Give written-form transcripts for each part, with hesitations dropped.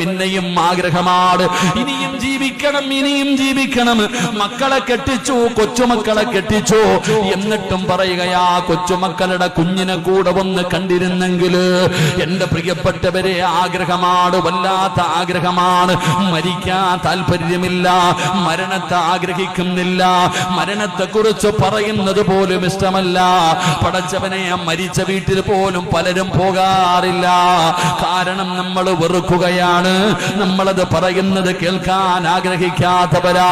പിന്നെയും ആഗ്രഹമാണ് ഇനിയും ജീവിക്കണം, ഇനിയും ജീവിക്കണം. മക്കളെ കെട്ടിച്ചു, കൊച്ചുമക്കളെ കെട്ടിച്ചു, എന്നിട്ടും പറയുകയാ കൊച്ചുമക്കളുടെ കുഞ്ഞിനെ കൂടെ ഒന്ന് കണ്ടിരുന്നെങ്കിൽ. എന്റെ പ്രിയപ്പെട്ടവരെ, ആഗ്രഹമാണ്, വല്ലാത്ത ആഗ്രഹമാണ്. മരിക്കാൻ താല്പര്യമില്ല, മരണത്തെ ആഗ്രഹിക്കുന്നില്ല, മരണത്തെ കുറിച്ച് പറയുന്നത് പോലും ഇഷ്ടമല്ല. പടച്ചവനെ, മരിച്ച വീട്ടിൽ പോലും പലരും പോകാറില്ല. കാരണം നമ്മൾ വെറുക്കുകയാണ്, നമ്മളത് പറയുന്നത് കേൾക്കാൻ ആഗ്രഹിക്കാത്തവരാ.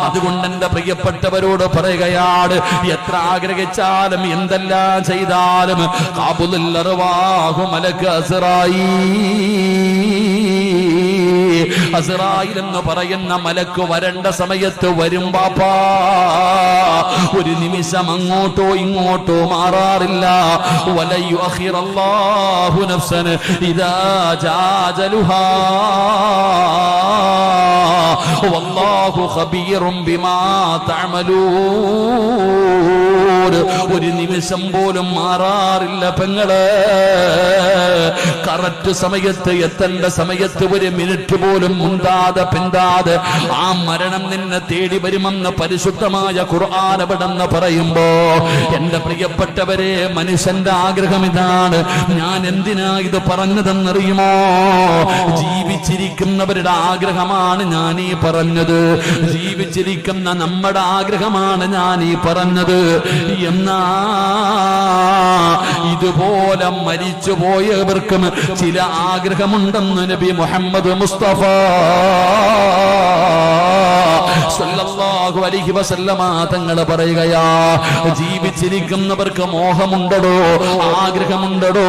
അതുകൊണ്ട് എന്റെ പ്രിയപ്പെട്ടവരോട് പറയുകയാണ്, എത്ര ആഗ്രഹിച്ചാലും എന്തെല്ലാം ചെയ്താലും ഖാബുൽ അർവാഹു മലക്ക് അസ്റായീൽ എന്ന് പറയുന്ന മലക്ക് വരേണ്ട സമയത്ത് വരും ബാപ്പാ. ഒരു നിമിഷം അങ്ങോട്ടോ ഇങ്ങോട്ടോ മാറാറില്ല. വലയുഅഖിറല്ലാഹു നഫ്സൻ ഇദാ ജാ അജലുഹാ വല്ലാഹു ഖബീറും ബിമാ തഅമലൂൻ. ഒരു നിമിഷം പോലും മാറാറില്ല പെങ്ങളെ. കറക്റ്റ് സമയത്ത് എത്തേണ്ട സമയത്ത് ഒരു മിനിറ്റ് പോലും മുണ്ടാതെ പിന്താതെ ആ മരണം നിന്നെ തേടി വരുമെന്ന് പരിശുദ്ധമായ ഖുർആൻ എവിടെന്ന് പറയുമ്പോ, എന്റെ പ്രിയപ്പെട്ടവരെ, മനുഷ്യന്റെ ആഗ്രഹം ഇതാണ്. ഞാൻ എന്തിനാ ഇത് പറഞ്ഞതെന്നറിയുമോ? ജീവിച്ചിരിക്കുന്നവരുടെ ആഗ്രഹമാണ് ഞാൻ ഈ പറഞ്ഞത്, ജീവിച്ചിരിക്കുന്ന നമ്മുടെ ആഗ്രഹമാണ് ഞാൻ ഈ പറഞ്ഞത്. എന്നാ ഇതുപോലെ മരിച്ചു പോയവർക്കും ചില ആഗ്രഹമുണ്ടെന്ന് നബി മുഹമ്മദ് മുസ്തഫ സല്ലല്ലാഹു അലൈഹി വസല്ലമ തങ്ങൾ പറയുകയാ, ജീവിച്ചിരിക്കുന്നവർക്ക് മോഹമുണ്ടോ, ആഗ്രഹമുണ്ടോ,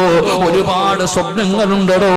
ഒരുപാട് സ്വപ്നങ്ങളുണ്ടോ?